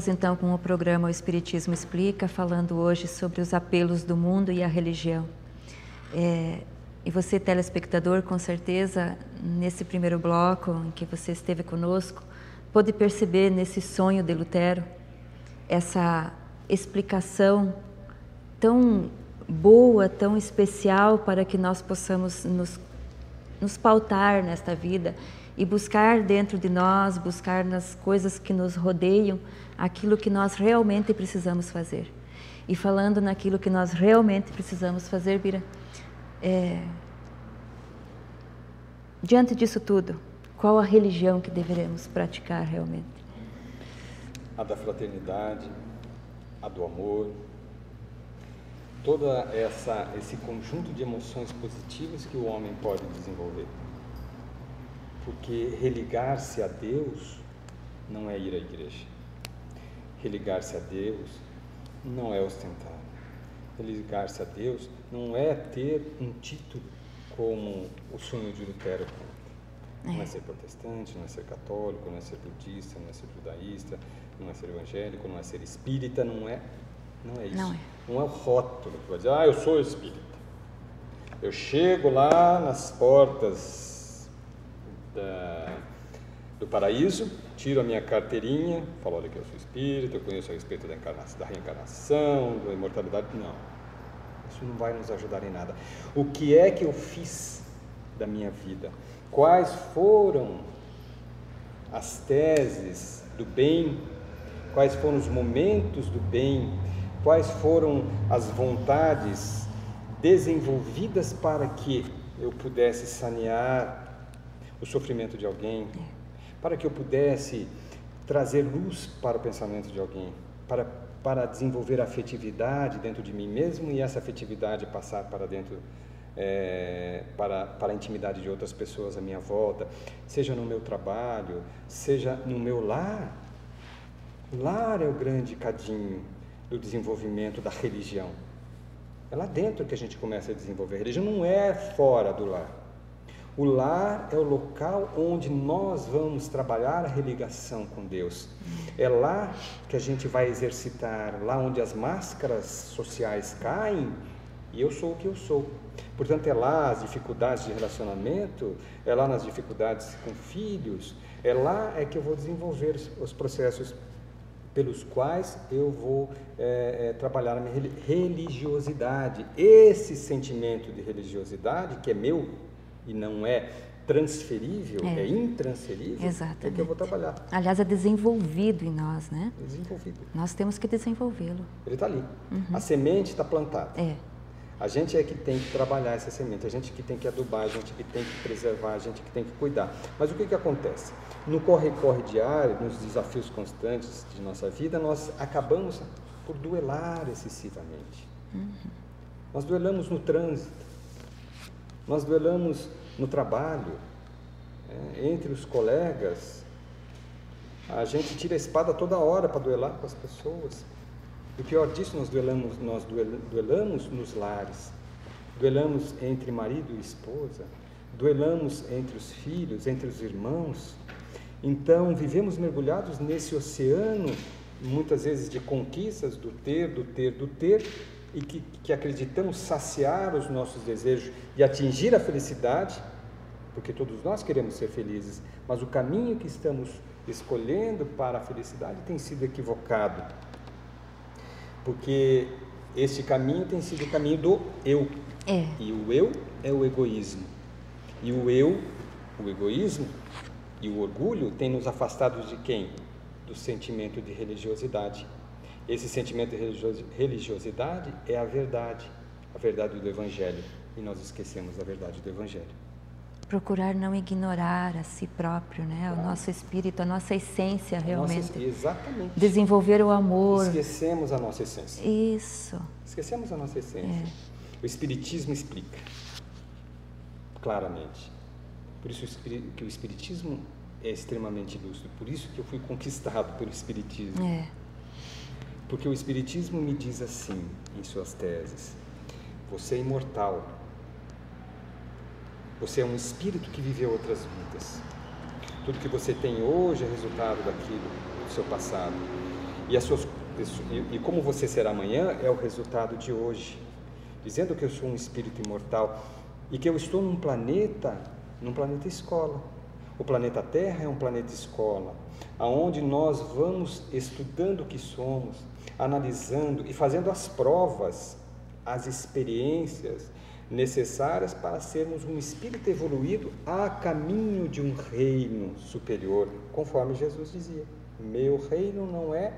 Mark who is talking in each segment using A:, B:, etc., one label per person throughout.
A: Estamos então com o programa O Espiritismo Explica, falando hoje sobre os apelos do mundo e a religião. E você, telespectador, com certeza, nesse primeiro bloco em que você esteve conosco, pôde perceber nesse sonho de Lutero essa explicação tão boa, tão especial, para que nós possamos nos pautar nesta vida e buscar dentro de nós, buscar nas coisas que nos rodeiam, aquilo que nós realmente precisamos fazer. E falando naquilo que nós realmente precisamos fazer, Bira, diante disso tudo, qual a religião que deveremos praticar realmente?
B: A da fraternidade, a do amor, todo esse conjunto de emoções positivas que o homem pode desenvolver. Porque religar-se a Deus não é ir à igreja. Religar-se a Deus não é ostentar. Religar-se a Deus não é ter um título como o sonho de Lutero conta. Não é ser protestante, não é ser católico, não é ser budista, não é ser judaísta, não é ser evangélico, não é ser espírita, não é isso. Não é o rótulo que vai dizer, eu sou espírita. Eu chego lá nas portas do paraíso, tiro a minha carteirinha, falo, olha que eu sou espírita, eu conheço a respeito da reencarnação, da imortalidade. Não, isso não vai nos ajudar em nada. O que é que eu fiz da minha vida? Quais foram as teses do bem? Quais foram os momentos do bem? Quais foram as vontades desenvolvidas para que eu pudesse sanear o sofrimento de alguém, para que eu pudesse trazer luz para o pensamento de alguém, para desenvolver afetividade dentro de mim mesmo e essa afetividade passar para dentro, para a intimidade de outras pessoas à minha volta, seja no meu trabalho, seja no meu lar. O lar é o grande cadinho do desenvolvimento da religião. É lá dentro que a gente começa a desenvolver. A religião não é fora do lar. O lar é o local onde nós vamos trabalhar a religação com Deus. É lá que a gente vai exercitar, lá onde as máscaras sociais caem, e eu sou o que eu sou. Portanto, é lá as dificuldades de relacionamento, é lá nas dificuldades com filhos, é lá que eu vou desenvolver os processos pelos quais eu vou trabalhar a minha religiosidade. Esse sentimento de religiosidade, que é meu, e não é transferível, é intransferível,
A: exatamente.
B: É que eu vou trabalhar.
A: Aliás, é desenvolvido em nós, né?
B: Desenvolvido.
A: Nós temos que desenvolvê-lo.
B: Ele está ali. A semente está plantada. A gente é que tem que trabalhar essa semente, a gente que tem que adubar, a gente que tem que preservar, a gente que tem que cuidar. Mas o que acontece? No corre-corre diário, nos desafios constantes de nossa vida, nós acabamos por duelar excessivamente. Nós duelamos no trânsito. Nós duelamos no trabalho, entre os colegas. A gente tira a espada toda hora para duelar com as pessoas. E o pior disso, nós duelamos nos lares. Duelamos entre marido e esposa. Duelamos entre os filhos, entre os irmãos. Então, vivemos mergulhados nesse oceano, muitas vezes de conquistas, do ter, e que acreditamos saciar os nossos desejos e atingir a felicidade, porque todos nós queremos ser felizes, mas o caminho que estamos escolhendo para a felicidade tem sido equivocado, porque este caminho tem sido o caminho do eu, e o eu é o egoísmo, e o egoísmo e o orgulho tem nos afastado de quem? Do sentimento de religiosidade. Esse sentimento de religiosidade é a verdade do Evangelho, e nós esquecemos a verdade do Evangelho.
A: Procurar não ignorar a si próprio, né? O nosso espírito, a nossa essência realmente.
B: Exatamente.
A: Desenvolver o amor.
B: Esquecemos a nossa essência.
A: Isso.
B: Esquecemos a nossa essência. O Espiritismo explica claramente. Por isso que o Espiritismo é extremamente lúcido. Por isso que eu fui conquistado pelo Espiritismo. Porque o Espiritismo me diz assim, em suas teses: você é imortal. Você é um espírito que viveu outras vidas. Tudo que você tem hoje é resultado daquilo, do seu passado. E como você será amanhã é o resultado de hoje. Dizendo que eu sou um espírito imortal e que eu estou num planeta escola. O planeta Terra é um planeta escola, aonde nós vamos estudando o que somos, analisando e fazendo as provas, as experiências necessárias para sermos um espírito evoluído a caminho de um reino superior, conforme Jesus dizia: meu reino não é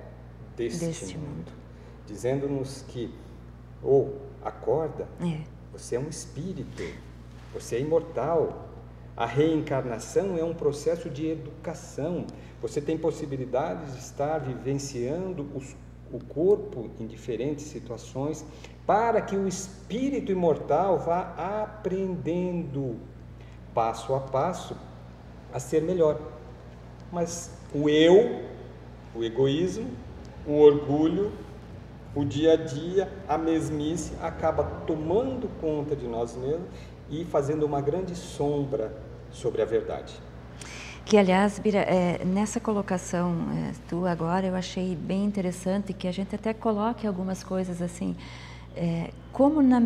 B: deste mundo. Dizendo-nos que, acorda, você é um espírito, você é imortal. A reencarnação é um processo de educação. Você tem possibilidade de estar vivenciando o corpo em diferentes situações, para que o espírito imortal vá aprendendo, passo a passo, a ser melhor. Mas o eu, o egoísmo, o orgulho, o dia a dia, a mesmice, acaba tomando conta de nós mesmos e fazendo uma grande sombra sobre a verdade.
A: Que, aliás, Bira, nessa colocação tua agora, eu achei bem interessante que a gente até coloque algumas coisas assim, como na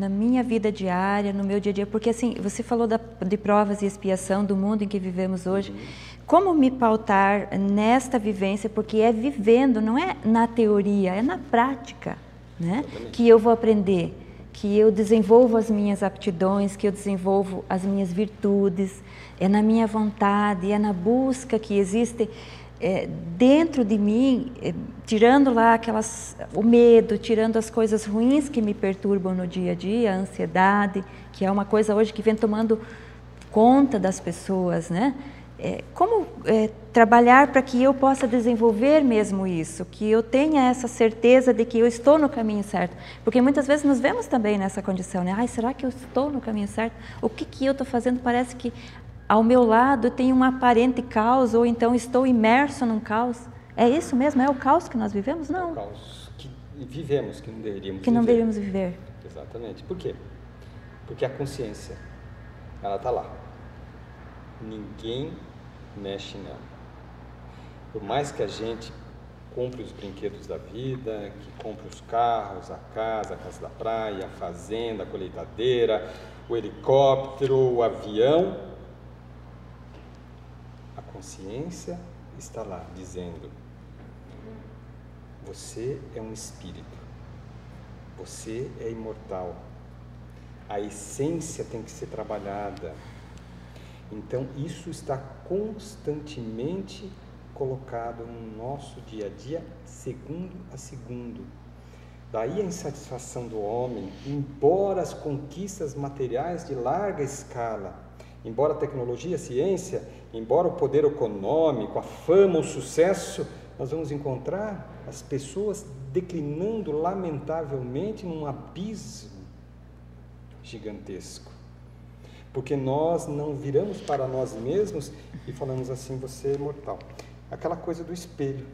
A: minha vida diária, no meu dia a dia, porque assim, você falou de provas e expiação do mundo em que vivemos hoje, como me pautar nesta vivência, porque é vivendo, não é na teoria, é na prática, né? Que eu vou aprender, que eu desenvolvo as minhas aptidões, que eu desenvolvo as minhas virtudes, é na minha vontade, é na busca que existe dentro de mim, tirando lá o medo, tirando as coisas ruins que me perturbam no dia a dia, a ansiedade, que é uma coisa hoje que vem tomando conta das pessoas, né? Como trabalhar para que eu possa desenvolver mesmo isso, que eu tenha essa certeza de que eu estou no caminho certo, porque muitas vezes nos vemos também nessa condição, né? Ai, será que eu estou no caminho certo? O que eu estou fazendo? Parece que ao meu lado tem um aparente caos, ou então estou imerso num caos. É isso mesmo? É o caos que nós vivemos? Não.
B: É o caos que vivemos, que não deveríamos viver.
A: Que não deveríamos viver.
B: Exatamente. Por quê? Porque a consciência, ela está lá. Ninguém mexe nela. Por mais que a gente compre os brinquedos da vida, que compre os carros, a casa da praia, a fazenda, a colheitadeira, o helicóptero, o avião, a consciência está lá dizendo: você é um espírito, você é imortal, a essência tem que ser trabalhada. Então isso está constantemente colocado no nosso dia a dia, segundo a segundo. Daí a insatisfação do homem, embora as conquistas materiais de larga escala, embora a tecnologia, a ciência, embora o poder econômico, a fama, o sucesso, nós vamos encontrar as pessoas declinando lamentavelmente num abismo gigantesco. Porque nós não viramos para nós mesmos e falamos assim: você é mortal. Aquela coisa do espelho,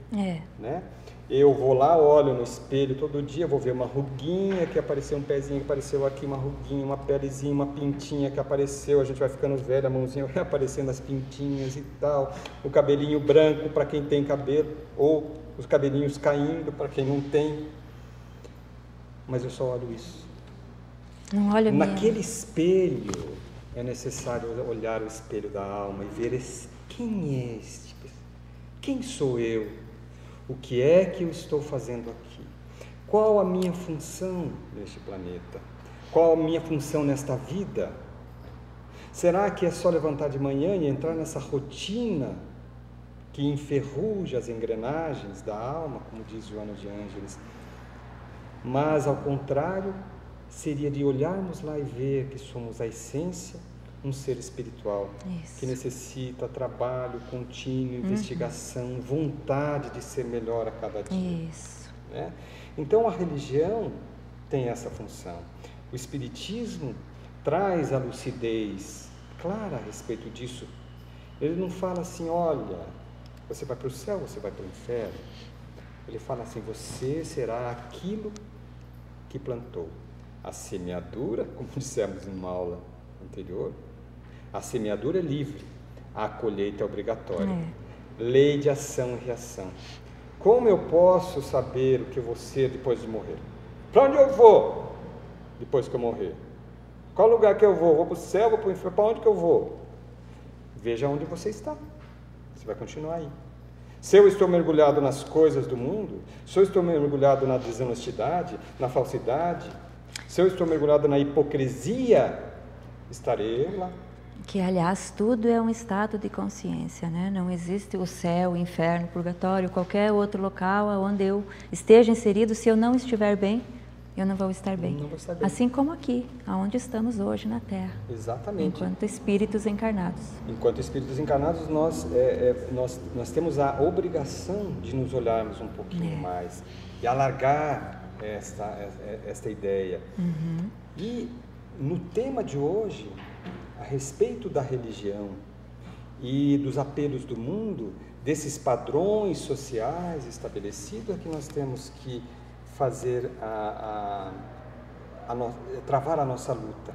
B: né? Eu vou lá, olho no espelho todo dia, vou ver uma ruguinha que apareceu, um pezinho que apareceu aqui, uma ruguinha, uma pelezinha, uma pintinha que apareceu, a gente vai ficando velho, a mãozinha vai aparecendo as pintinhas e tal, o cabelinho branco para quem tem cabelo, ou os cabelinhos caindo para quem não tem. Mas eu só olho isso.
A: Não olho
B: naquele espelho. É necessário olhar o espelho da alma e ver quem é este? Quem sou eu? O que é que eu estou fazendo aqui? Qual a minha função neste planeta? Qual a minha função nesta vida? Será que é só levantar de manhã e entrar nessa rotina que enferruja as engrenagens da alma, como diz Joana de Ângeles? Mas, ao contrário, seria de olharmos lá e ver que somos a essência, um ser espiritual, que necessita trabalho contínuo, investigação, vontade de ser melhor a cada dia. Né? Então a religião tem essa função. O espiritismo traz a lucidez clara a respeito disso. Ele não fala assim: olha, você vai para o céu, você vai para o inferno. Ele fala assim: você será aquilo que plantou. A semeadura, como dissemos em uma aula anterior, a semeadura é livre, a colheita é obrigatória. Lei de ação e reação. Como eu posso saber o que eu vou ser depois de morrer? Para onde eu vou depois que eu morrer? Qual lugar que eu vou? Vou para o céu, vou para o inferno? Para onde que eu vou? Veja onde você está. Você vai continuar aí. Se eu estou mergulhado nas coisas do mundo, se eu estou mergulhado na desonestidade, na falsidade, se eu estou mergulhado na hipocrisia, estarei lá.
A: Que, aliás, tudo é um estado de consciência, né? Não existe o céu, o inferno, o purgatório, qualquer outro local onde eu esteja inserido. Se eu não estiver bem, eu não vou estar bem.
B: Não vou estar bem.
A: Assim como aqui, onde estamos hoje na Terra.
B: Exatamente.
A: Enquanto espíritos encarnados.
B: Enquanto espíritos encarnados, nós temos a obrigação de nos olharmos um pouquinho mais e alargar esta ideia.
A: Uhum.
B: E no tema de hoje, a respeito da religião e dos apelos do mundo, desses padrões sociais estabelecidos, é que nós temos que fazer travar a nossa luta.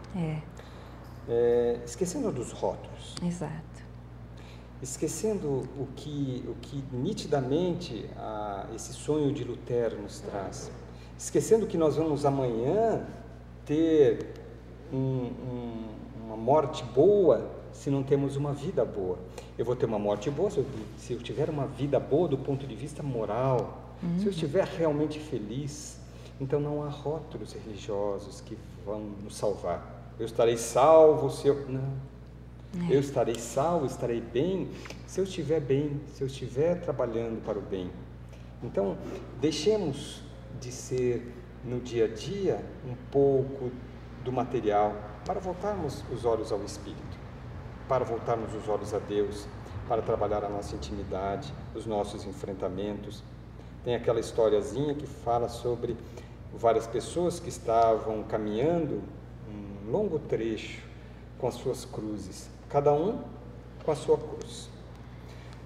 B: Esquecendo dos rótulos.
A: Exato.
B: Esquecendo o que nitidamente esse sonho de Lutero nos traz. Esquecendo que nós vamos amanhã ter uma morte boa se não temos uma vida boa. Eu vou ter uma morte boa se eu tiver uma vida boa do ponto de vista moral, se eu estiver realmente feliz. Então não há rótulos religiosos que vão nos salvar. Eu estarei salvo se eu... Não. Eu estarei salvo, estarei bem se eu estiver bem, se eu estiver trabalhando para o bem. Então, deixemos de ser no dia a dia um pouco do material, para voltarmos os olhos ao Espírito, para voltarmos os olhos a Deus, para trabalhar a nossa intimidade, os nossos enfrentamentos. Tem aquela historiazinha que fala sobre várias pessoas que estavam caminhando um longo trecho com as suas cruzes, cada um com a sua cruz.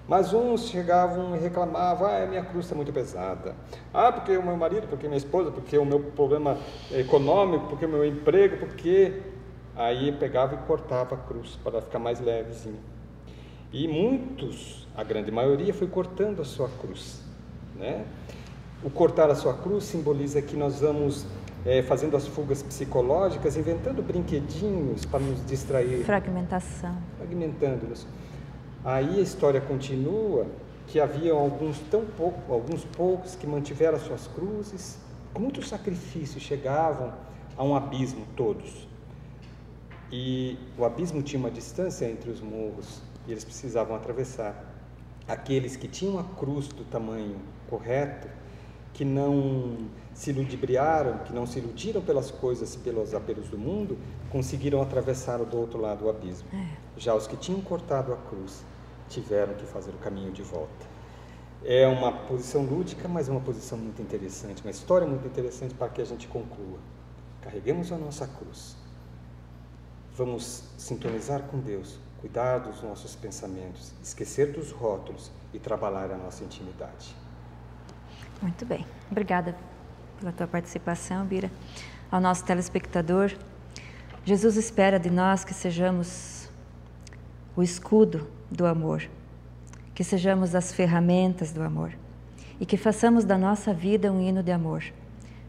B: Mas uns chegavam e reclamavam: minha cruz está muito pesada. Porque o meu marido, porque minha esposa, porque o meu problema econômico, porque o meu emprego, porque... Aí pegava e cortava a cruz para ficar mais levezinho. E muitos, a grande maioria, foi cortando a sua cruz, né? O cortar a sua cruz simboliza que nós vamos fazendo as fugas psicológicas, inventando brinquedinhos para nos distrair.
A: Fragmentação.
B: Fragmentando-nos. Aí a história continua que havia alguns poucos que mantiveram as suas cruzes, com muito sacrifício, chegavam a um abismo todos. E o abismo tinha uma distância entre os morros e eles precisavam atravessar. Aqueles que tinham a cruz do tamanho correto, que não se ludibriaram, que não se iludiram pelas coisas, pelos apelos do mundo, conseguiram atravessar do outro lado o abismo. Já os que tinham cortado a cruz tiveram que fazer o caminho de volta. É uma posição lúdica, mas é uma posição muito interessante, uma história muito interessante para que a gente conclua. Carreguemos a nossa cruz. Vamos sintonizar com Deus, cuidar dos nossos pensamentos, esquecer dos rótulos e trabalhar a nossa intimidade.
A: Muito bem. Obrigada pela tua participação, Bira. Ao nosso telespectador, Jesus espera de nós que sejamos o escudo do amor, que sejamos as ferramentas do amor e que façamos da nossa vida um hino de amor,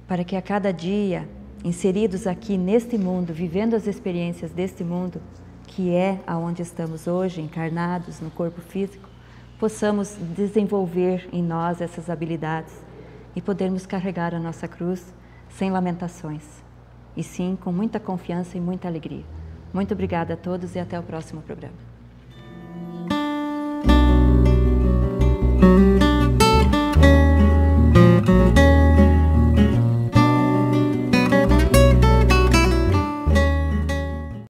A: para que a cada dia, inseridos aqui neste mundo, vivendo as experiências deste mundo, que é aonde estamos hoje, encarnados no corpo físico, possamos desenvolver em nós essas habilidades e podermos carregar a nossa cruz sem lamentações, e sim com muita confiança e muita alegria. Muito obrigada a todos e até o próximo programa.